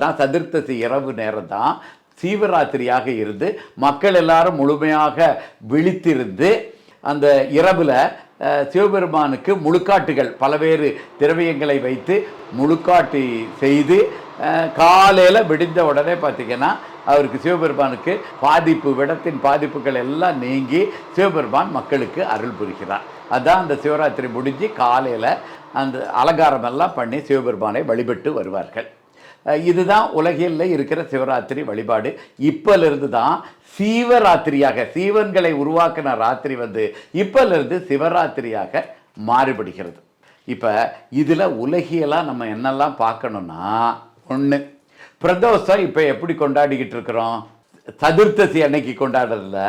தான் சதுர்த்தசி இரவு நேரம் தான் சீவராத்திரியாக இருந்து மக்கள் எல்லாரும் முழுமையாக விழித்திருந்து அந்த இரவில் சிவபெருமானுக்கு முழுக்காட்டுகள் பலவேறு திரவியங்களை வைத்து முழுக்காட்டி செய்து காலையில் விடிந்த உடனே பார்த்திங்கன்னா அவருக்கு சிவபெருமானுக்கு விடத்தின் பாதிப்புகள் எல்லாம் நீங்கி சிவபெருமான் மக்களுக்கு அருள் புரிகிறார். அதுதான் அந்த சிவராத்திரி முடிஞ்சு காலையில் அந்த அலங்காரமெல்லாம் பண்ணி சிவபெருமானை வழிபட்டு வருவார்கள். இதுதான் உலகில் இருக்கிற சிவராத்திரி வழிபாடு. இப்போலிருந்து தான் சீவராத்திரியாக சீவன்களை உருவாக்கின ராத்திரி இப்போலிருந்து சிவராத்திரியாக மாறுபடுகிறது. இப்போ இதில் உலகியெல்லாம் நம்ம என்னெல்லாம் பார்க்கணுன்னா, ஒன்று பிரதோஷம் இப்போ எப்படி கொண்டாடிக்கிட்டு இருக்கிறோம்? சதுர்த்தசி அன்னைக்கு கொண்டாடுறதுல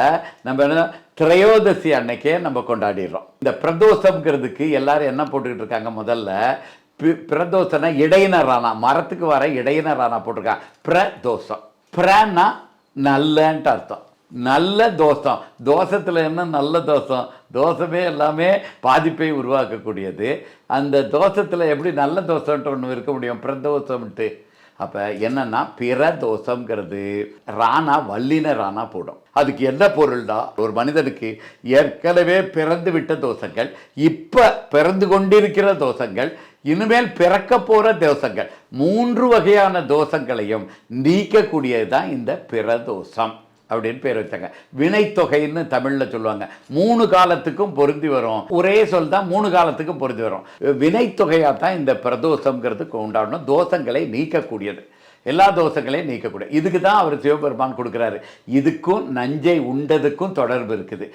நம்ம என்ன திரையோதசி அன்னைக்கே நம்ம கொண்டாடிடுறோம். இந்த பிரதோஷங்கிறதுக்கு எல்லாரும் என்ன போட்டுக்கிட்டு இருக்காங்க? முதல்ல பிரதோஷனா இடையினரானா, மரத்துக்கு வர இடையினரானா போட்டிருக்காங்க பிரதோஷம். பிரன்னா நல்லன்ட்டு அர்த்தம். நல்ல தோஷம், தோஷத்தில் என்ன நல்ல தோஷம்? தோஷமே எல்லாமே பாதிப்பை உருவாக்கக்கூடியது. அந்த தோஷத்தில் எப்படி நல்ல தோஷம்ன்ட்டு ஒன்று இருக்க முடியும்? பிரதோஷம்ட்டு. அப்போ என்னன்னா பிரதோஷங்கிறது ராணா வல்லின ராணா போடும். அதுக்கு என்ன பொருள்னா, ஒரு மனிதனுக்கு ஏற்கனவே பிறந்து விட்ட தோஷங்கள், இப்போ பிறந்து கொண்டிருக்கிற தோஷங்கள், இனிமேல் பிறக்க போகிற தோஷங்கள், 3 வகையான தோஷங்களையும் நீக்கக்கூடியது தான் இந்த பிரதோஷம் அப்படின்னு பேர் வச்சாங்க. வினைத்தொகைன்னு தமிழில் சொல்லுவாங்க. 3 காலத்துக்கும் பொருந்தி வரும். ஒரே சொல் தான் 3 காலத்துக்கும் பொருந்தி வரும். வினைத்தொகையாக தான் இந்த பிரதோஷங்கிறது கொண்டாடணும். தோஷங்களை நீக்கக்கூடியது, எல்லா தோஷங்களையும் நீக்கக்கூடியது. இதுக்கு தான் அவர் சிவபெருமான் கொடுக்குறாரு. இதுக்கும் நஞ்சை உண்டதுக்கும் தொடர்பு இருக்குது.